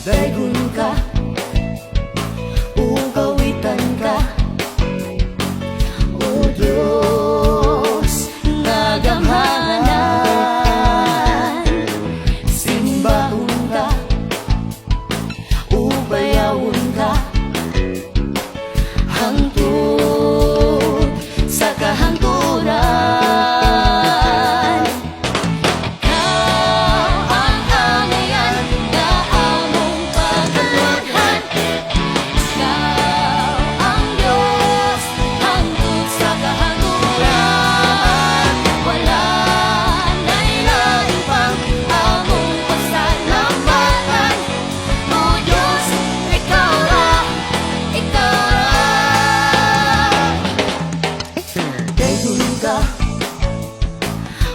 Daygon ka, ugawitan ka, O Diyos nga gamhanan. Simbahon ka, ubayawon ka, hangtod sa kahangturan.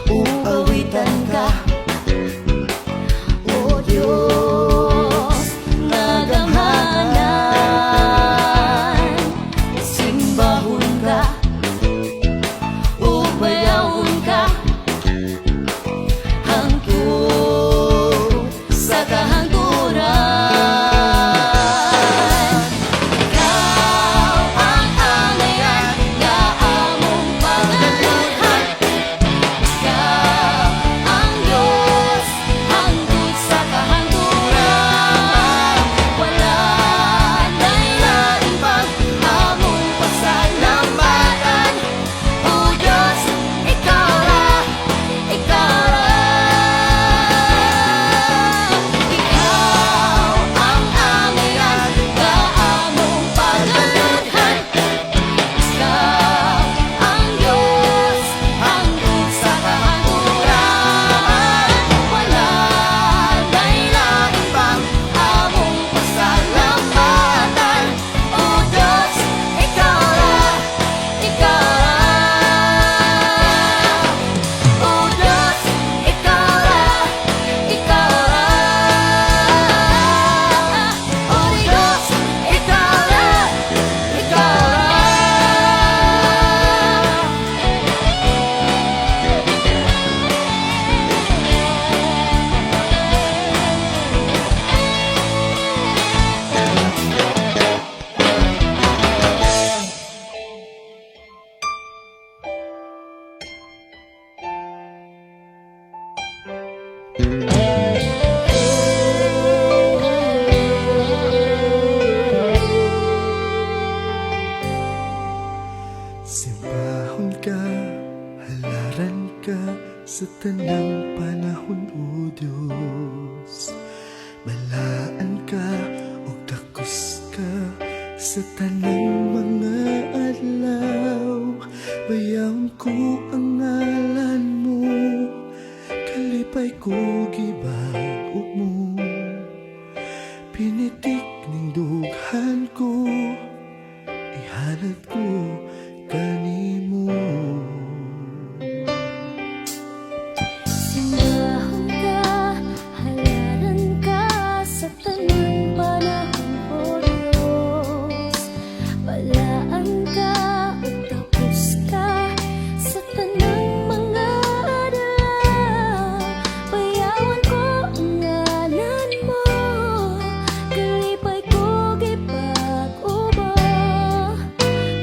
Ugawitan ka, O Diyos nga gamhanan. Simbahon ka, ubayawon ka, hangtod sa kahangturan. Simbahon ka, halaran ka sa tanang panahon, O Diyos. Balaan ka o takos ka sa tanang mga adlaw. Bayaon ko ang ngalan mo, kalipay ko gibago mo. Pinitik ning dughan ko, ihalad ko kanimo. Simbahon ka, halaran ka sa tanang panahon, O Diyos. Balaan ka o tapos ka sa tanang mga adlaw. Bayawan ko ang ngalan mo, kalipay ko gibago ba.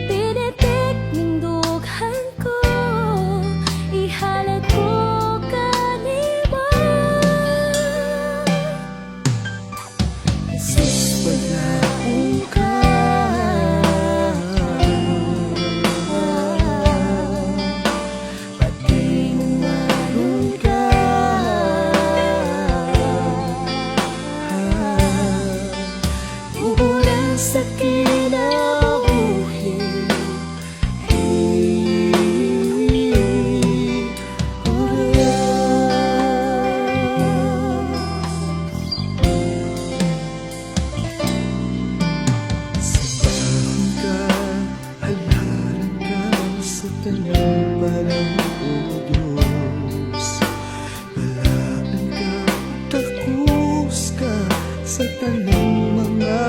Pinitik ning dughan ko, ihalad ko kanimo. Jesus, Bayaon ka, patinganon ka, ubulan sa kinabuhi. simbahon ka, halaran ka sa tanang panahon, O Diyos. Balaan ka, takos ka sa tanang mga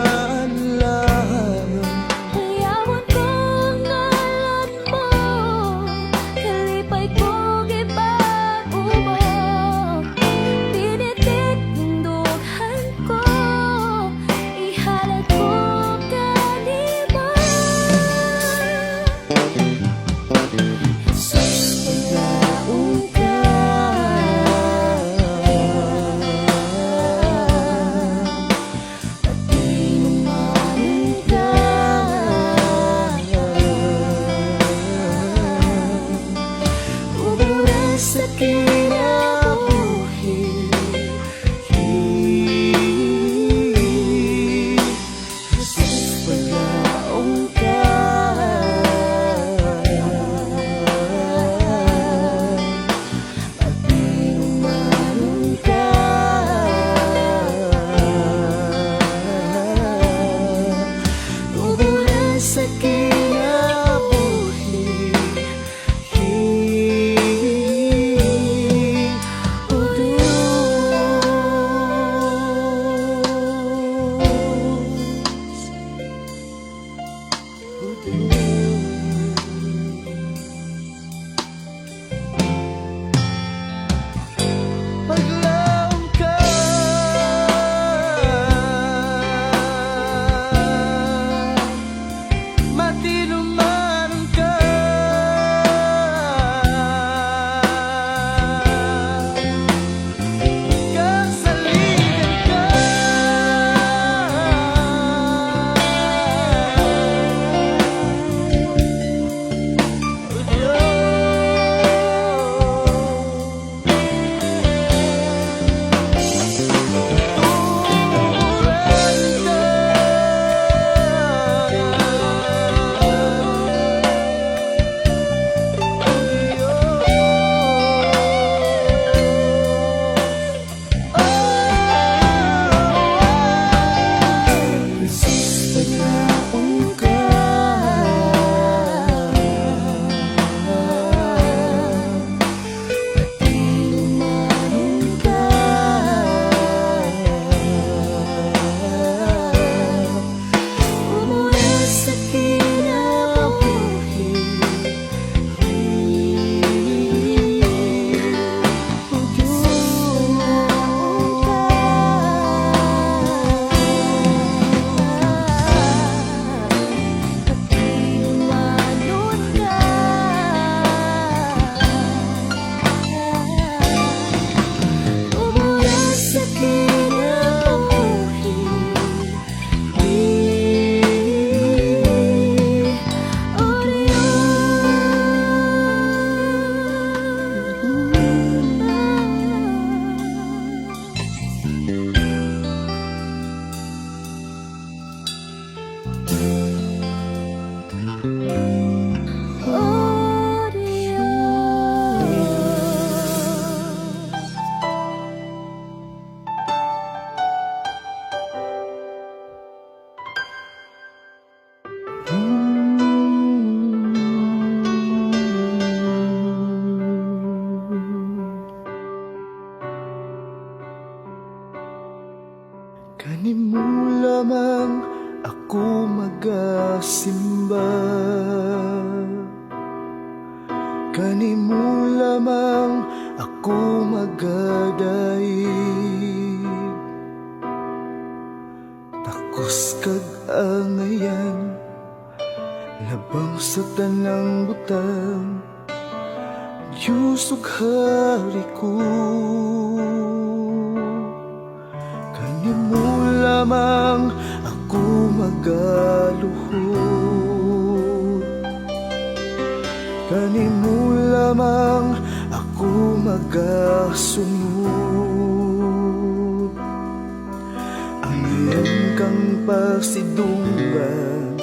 Kanimo lamang ako magasimba, kanimo lamang ako magadaig. Takos kag angayan, labang sa tanang butang, Diyos ug hari ko. Kanimo lamang ako magaluhod, kanimo lamang ako magasunod. Ang iyan kang pasidungan,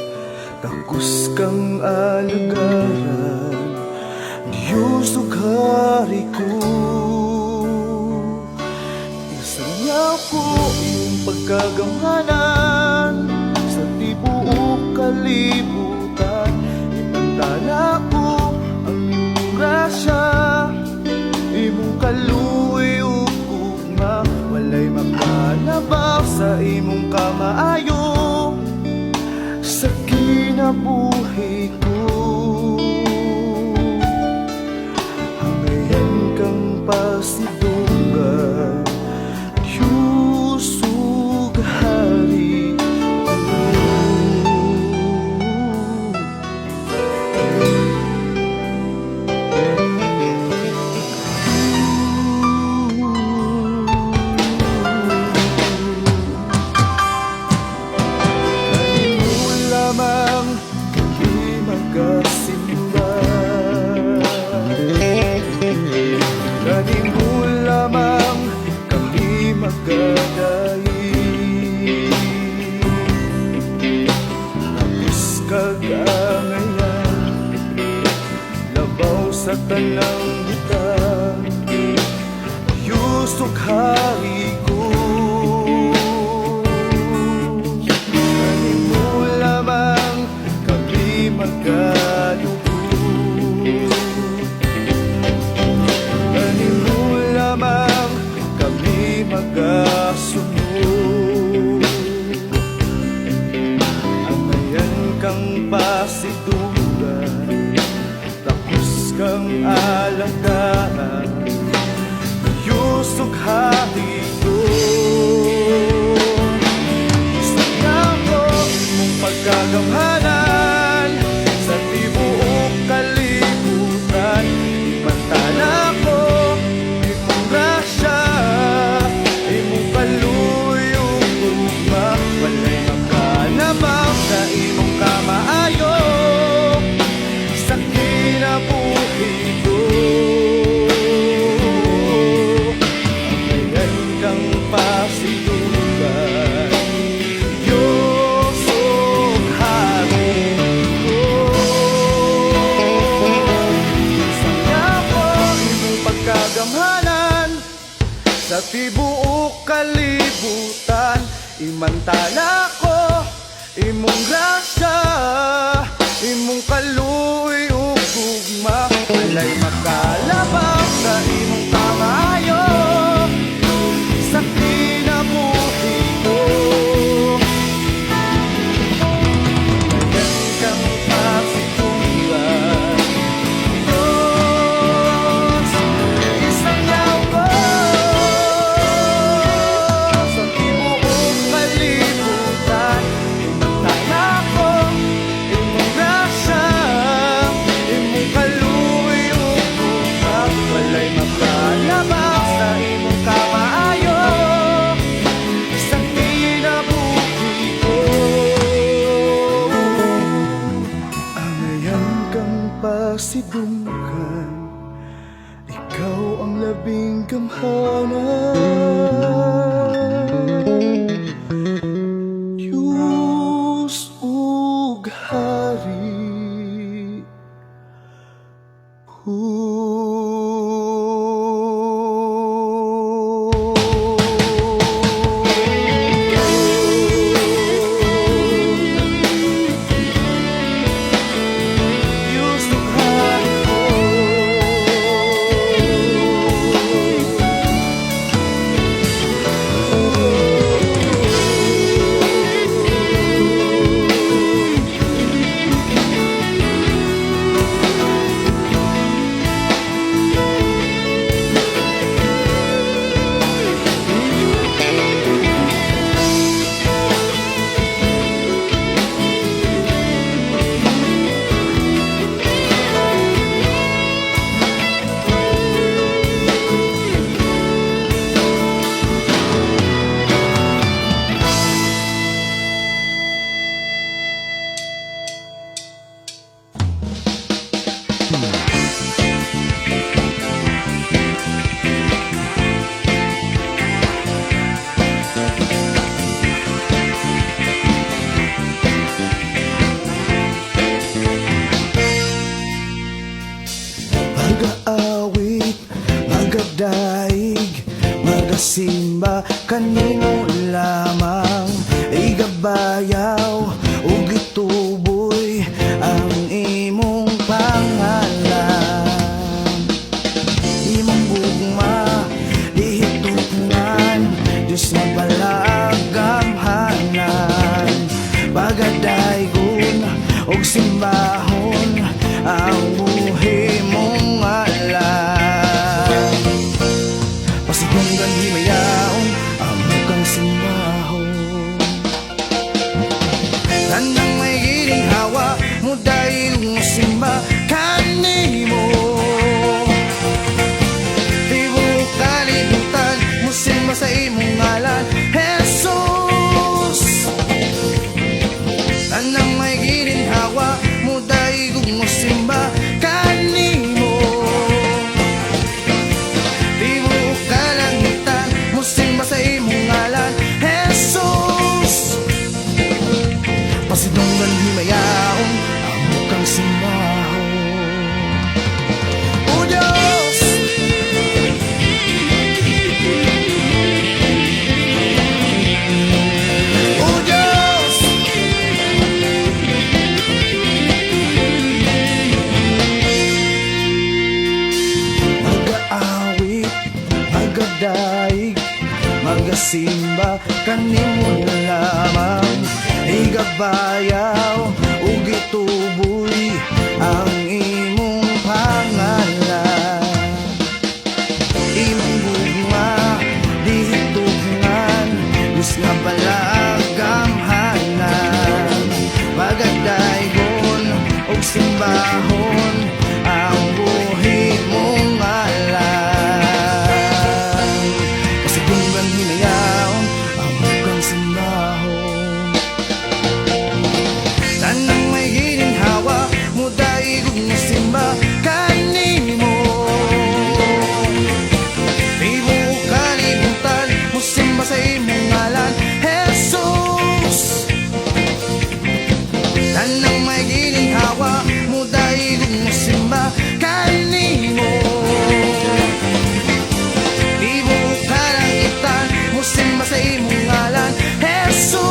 takos kang alagaran, Diyos ug hari ko. Isayaw ko iyong pagkagamhanan sa tibuok kalibutan. Ibantala ko ang iyong grasya, imong kaluoy ug ugma. Walay makalabaw sa imong kamaayo sa kinabuhi ko. Hanggayan kang pasidunggan, Diyos ug hari ko. Kanimo lamang kami magasimba, kanimo lamang kami magadaig. Tapos kagangayan, labaw sa tanang butang, Diyos ug hari ko. Kanimo lamang kami magaluhod, kanimo lamang kami magasunod. Angayan kang pasidungan, tapos kang alagaran, Diyos ug hari ko. Isayaw ko imong pagkagamhanan sa tibuok kalibutan. Ibantala ko imong grasya, imong kaluoy ug ugma. Walay makalabaw sa imong kamaayo sa kinabuhi ko. Hanggayan kang pasidunggan, Diyos ug hari ko. Isayaw ko imong pagkagamhanan sa tibuok kalibutan. Imantala ko imong grasya, imong kaluoy ug ugma. Walay makalabaw sa imong kamaayo sa kinabuhi ko. Hanggayan kang pasidunggan, Diyos. Isayaw ko sa tibuok kalibutan. Imantala ko imong grasya, ug simbahon ang buhi mong alam. Pasigunggan himayaon ang mukhang simbahon. Tandang may ginhawa mo dahil mo simba kanimo. Di mo kalimutan mo simba sa imong ngalan, Jesus. Tandang may ginhawa mo dahil mo simba kanimo. Di mo kalimutan mo simba sa imong ngalan, Jesus. Pasidunggan himayaon ang mukhang simbahon. O Diyos, O Diyos, mag-aawit, mag-adaig, magasimba kanimo lamang. Igabayaw ug gituboy ang imong pangalan. Imong gugma dihitugngan, Diyos nga palagamhanan. Magadaygon ug simbahon ang buhi mong alam. Pasigunggan hinayaon ang mukhang simbahon. Tanang may ginhawa mo daig ug nasimba kanimo. Di mo kalimutan mo simba sa imong ngalan, Jesus. Tanang may ginhawa mo daig ug nasimba kanimo. Di mo kalimutan mo simba sa imong ngalan, Jesus.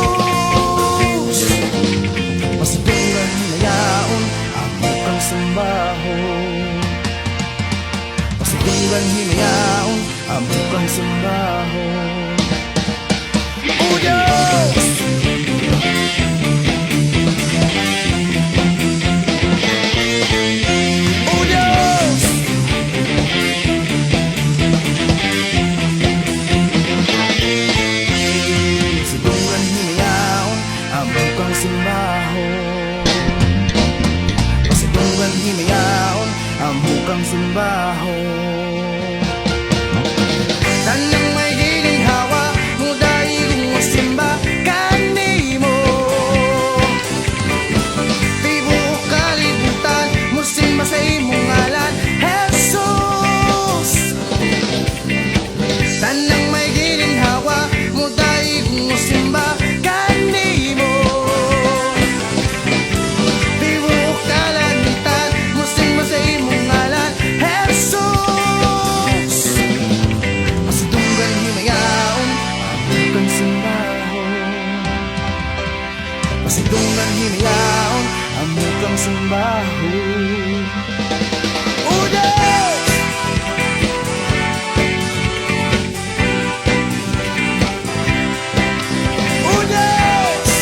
Pasidunggan hinayaon ang mukhang simbahon. Pasidunggan hinayaon ang mukhang simbahon. O Diyos, O Diyos, pasidunggan hinayaon ang mukhang simbahon. Pasidunggan hinayaon ang mukhang simbahon. Tanang may ginhawa mo dahil mo simba kanimo. Di mo kalimutan mo simba sa imong ngalan, Jesus. Tanang may ginhawa mo dahil mo simba kanimo. Di mo kalimutan mo simba sa imong ngalan, Jesus. Pasidunggan himayaon ang mukhang simbahon. Pasidunggan himayaon ang mukhang simbahon. O Diyos, O Diyos,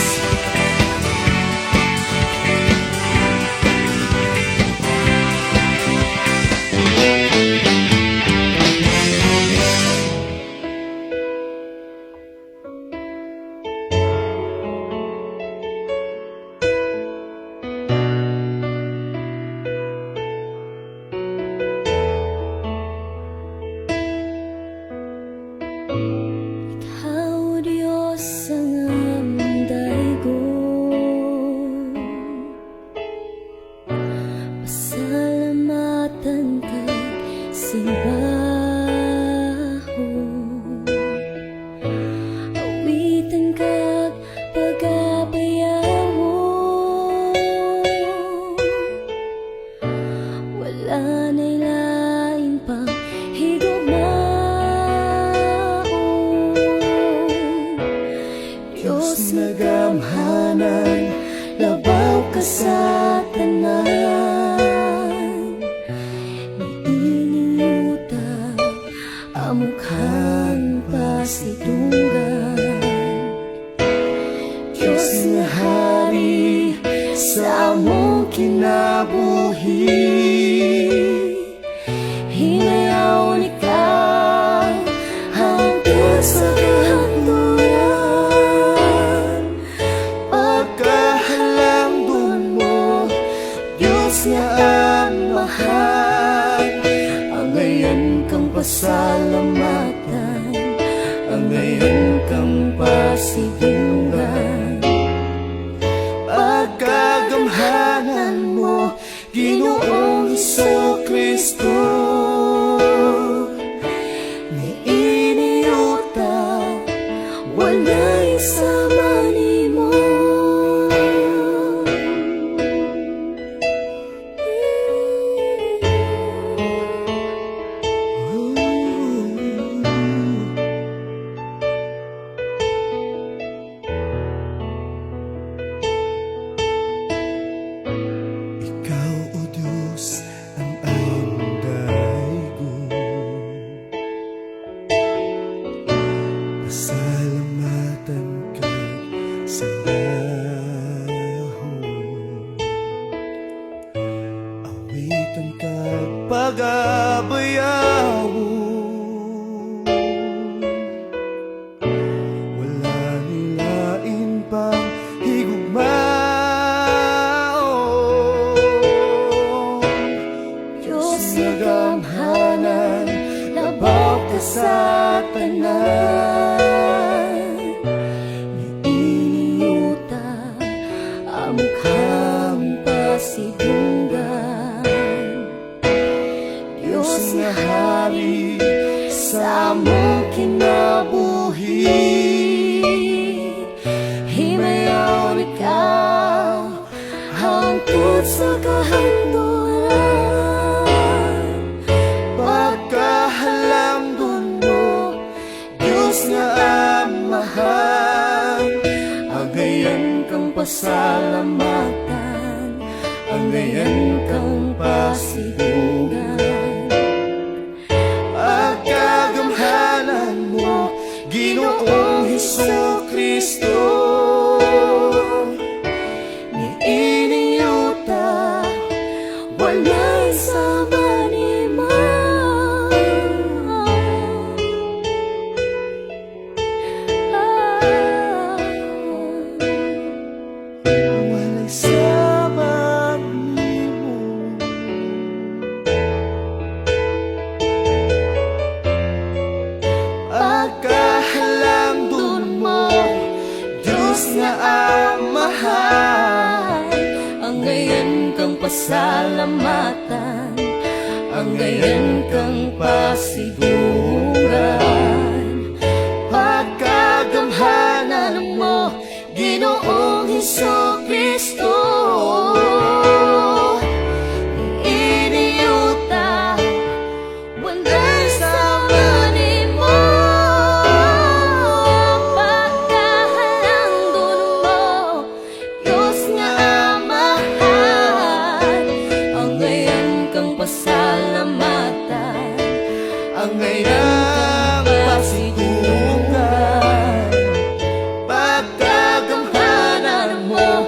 Ikaw, Diyos, ang aming daygon. Pasalamatan kag simbahon. Awitan kag pag-abayawon. Wala na'y lain pang higugmaon. Diyos nga gamhanan, labaw ka sa tanan. Niiniuta amukhang pasidunggan. Diyos nga hari sa among among kinabuhi. Hinayaw ni ka hanggang sa kahatulan. Pagkahalangdon mo, Diyos nga amahan. Ang ngayon kang pasalamatan, ang ngayon kang pasidungan. Pagkagamhanan mo, Ginoong Hesukristo, Ni iniyuta walay sama nimo. Ikaw, O Diyos, ang aming daigdig. Pasalamatan ka sa dahon. Awitan ka pag-abayaw. Wala nilain pang higugmaon. Diyos nga gamhanan, labaw ka sa tanan. Ni iniyuta among kaming pasidunggan. Diyos nga hari sa among kinabuhi. Hinayaw ni ka hangtod sa kahatulan. Pagkahalangdon mo, Diyos nga amahan. Ang ngayon kang pasalamatan, ang ngayon kang pasidungan. Pagkagamhanan mo, Ginoong Hesukristo, Ni iniyuta walay sama nimo. walay sama nimo. Pagkahalangdon mo, Diyos nga amahan. Ang ngayon kang pasalamatan, ang ngayon kang pasidungan. Pagkagamhanan mo, Ginoong Hesukristo, Ni iniyuta walay sama nimo. Pagkahalangdon mo, Diyos nga amahan. Ang ngayon kang pasalamatan, ang ngayang pasidungan. Pagkagamhanan mo,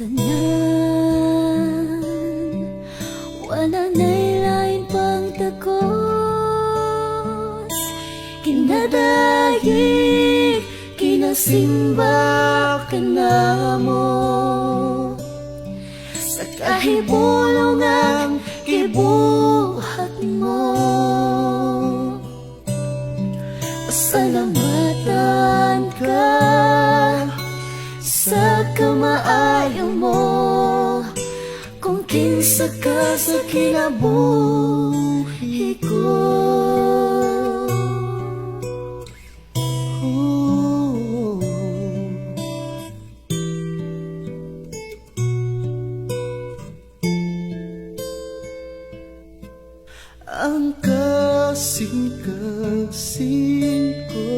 tanan, wala na'y lain pang takos. Kinadayig, kinasimba ka na mo, sa kahibulungang gibuhat mo. Pasalamatan ka sa kamaayo mo, kung kinsa ka sa kinabuhi ko. Ang kasing-kasing ko,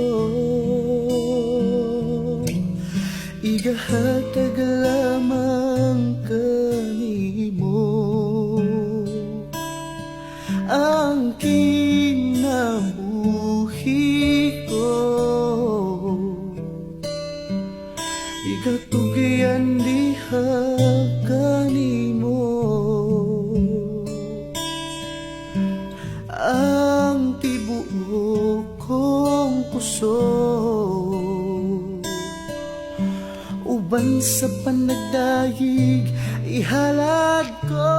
igahatag lamang kanimo. Ang kinabuhi ko, igatugyan diha kanimo. Ang tibuok kong puso, uban sa panagdayig ihalad ko.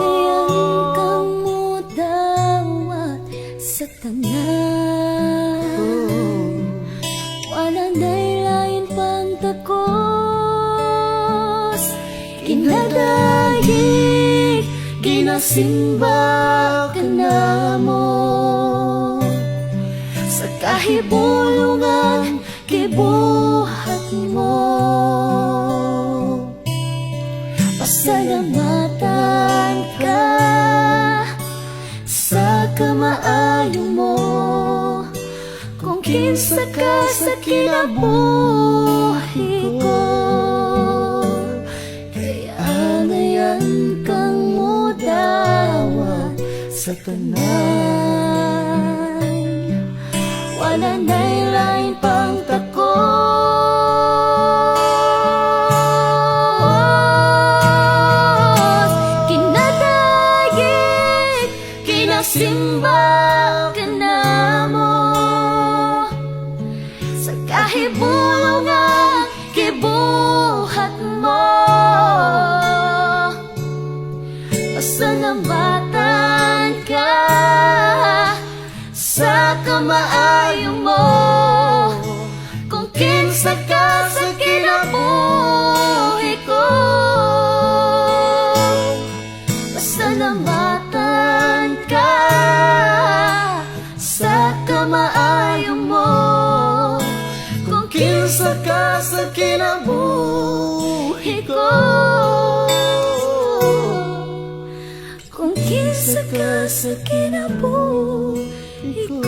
Kaya kang mudawat sa tanan, wala na'y lain pang takos. Kinadayig, kinasimba ka na mo, sa kahibulungan gibuhat mo. Pasalamatan ka sa kamaayo mo, kung kinsa ka sa kinabuhi ko. Kaya ngayon kang mudawat sa tanan, wala na'y lain pang takos. Kinadayig, kinasimba ka na mo, sa kahibulungang gibuhat mo. Pasalamatan ka sa kamaayo mo, kung kinsa ka sa kinabuhi ko. Pasalamatan ka sa kamaayo mo, kung kinsa ka sa kinabuhi ko. Kung kinsa ka sa kinabuhi ko.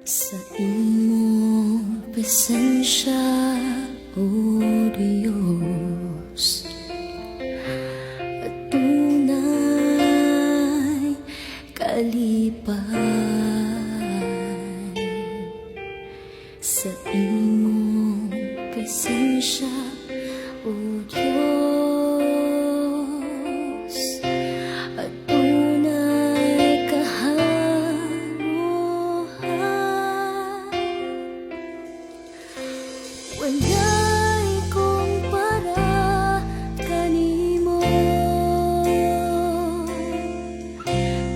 Sa imong presensya, O Diyos, at tunay kalipan. Sa imong presensya, O Diyos, at tunay kaharuhan. Wala'y kumpara kanimo,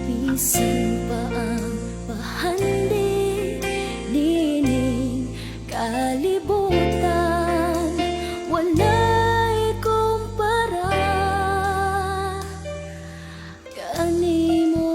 bisan pa ang pahanding nining kalibutan. Wala'y kumpara kanimo.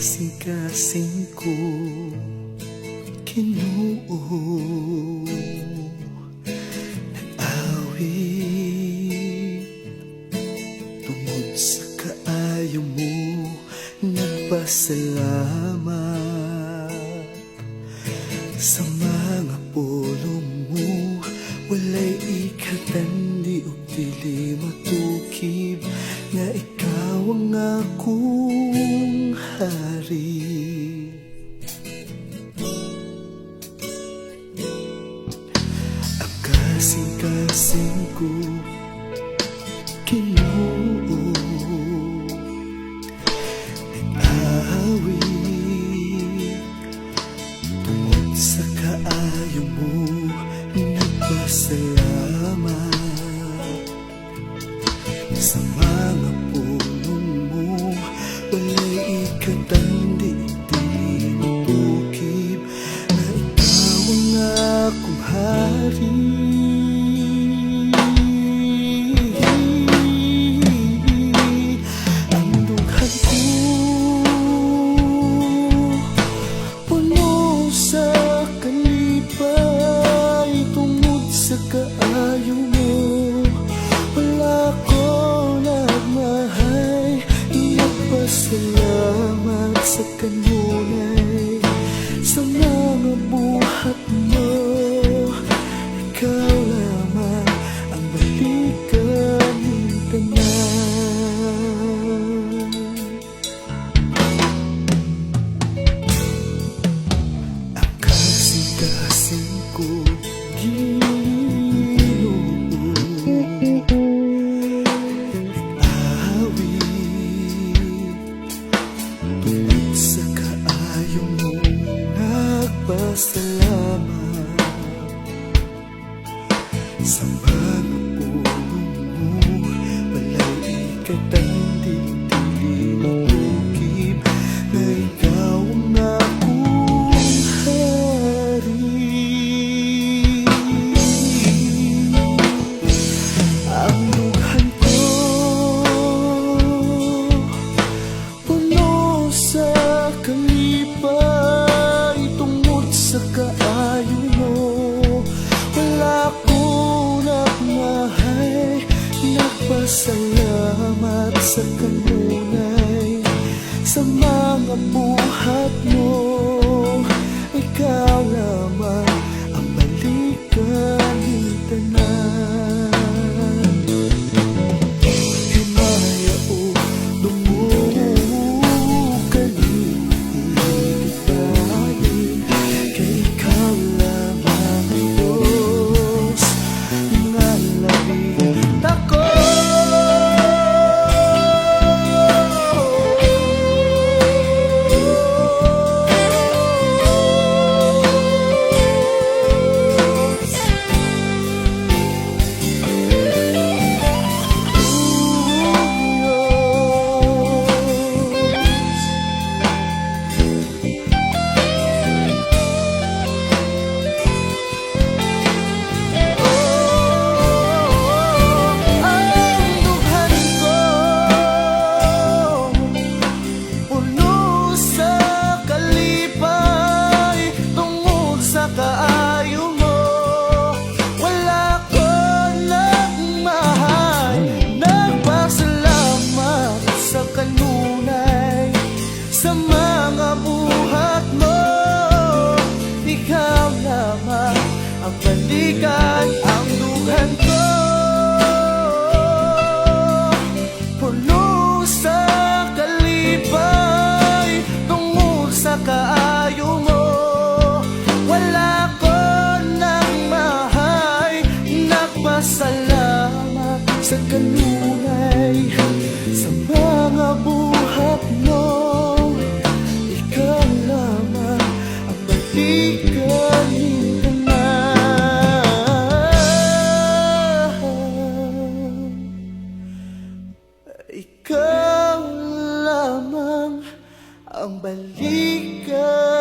kasing-kasing ko Ginoo, nag-awit tungod sa kaayo mo, nagpasalamat sa mga pulong mo. Walay ikatandi ug dili matukib nga ikaw ang akong hari. Ang kasing-kasing ko Ginoo, nag-awit tungod sa kaayo mo, nagpasalamat sa mga pulong mo. Walay ikatandi dili matukib na ikaw ang akong hari. Ang dughan ko puno sa kalipay tungod sa kaayo mo. Wala ko nagmahay, nagpasalamat sa kanunay sa mga buhat mo. Ikaw lamang ang balikan ng tanan. Ang kasing-kasing ko Ginoo, nag-awit tungod sa kaayo mo, nagpasalamat sa mga pulong mo. Walay ikatandi dili matukib na ikaw ang akong hari. Ang dughan ko puno sa kalipay tungod sa kaayo mo. Wala ko nagmahay, nagpasalamat sa kanunay sa mga buhat mo. Ikaw lamang ang balikan ng tanan. Himaya o dumukani tayo, kay ikaw lamang ang Diyos nga labing ako. Sa mga buhat mo, ikaw lamang ang balikan. Ang dughan ko puno sa kalipay tungod sa kaayo mo. Wala ko nang mahay, nagpasalamat sa kanunay sa mga buhat mo. Ikaw lamang ang balikan ng tanan. Ikaw lamang ang balikan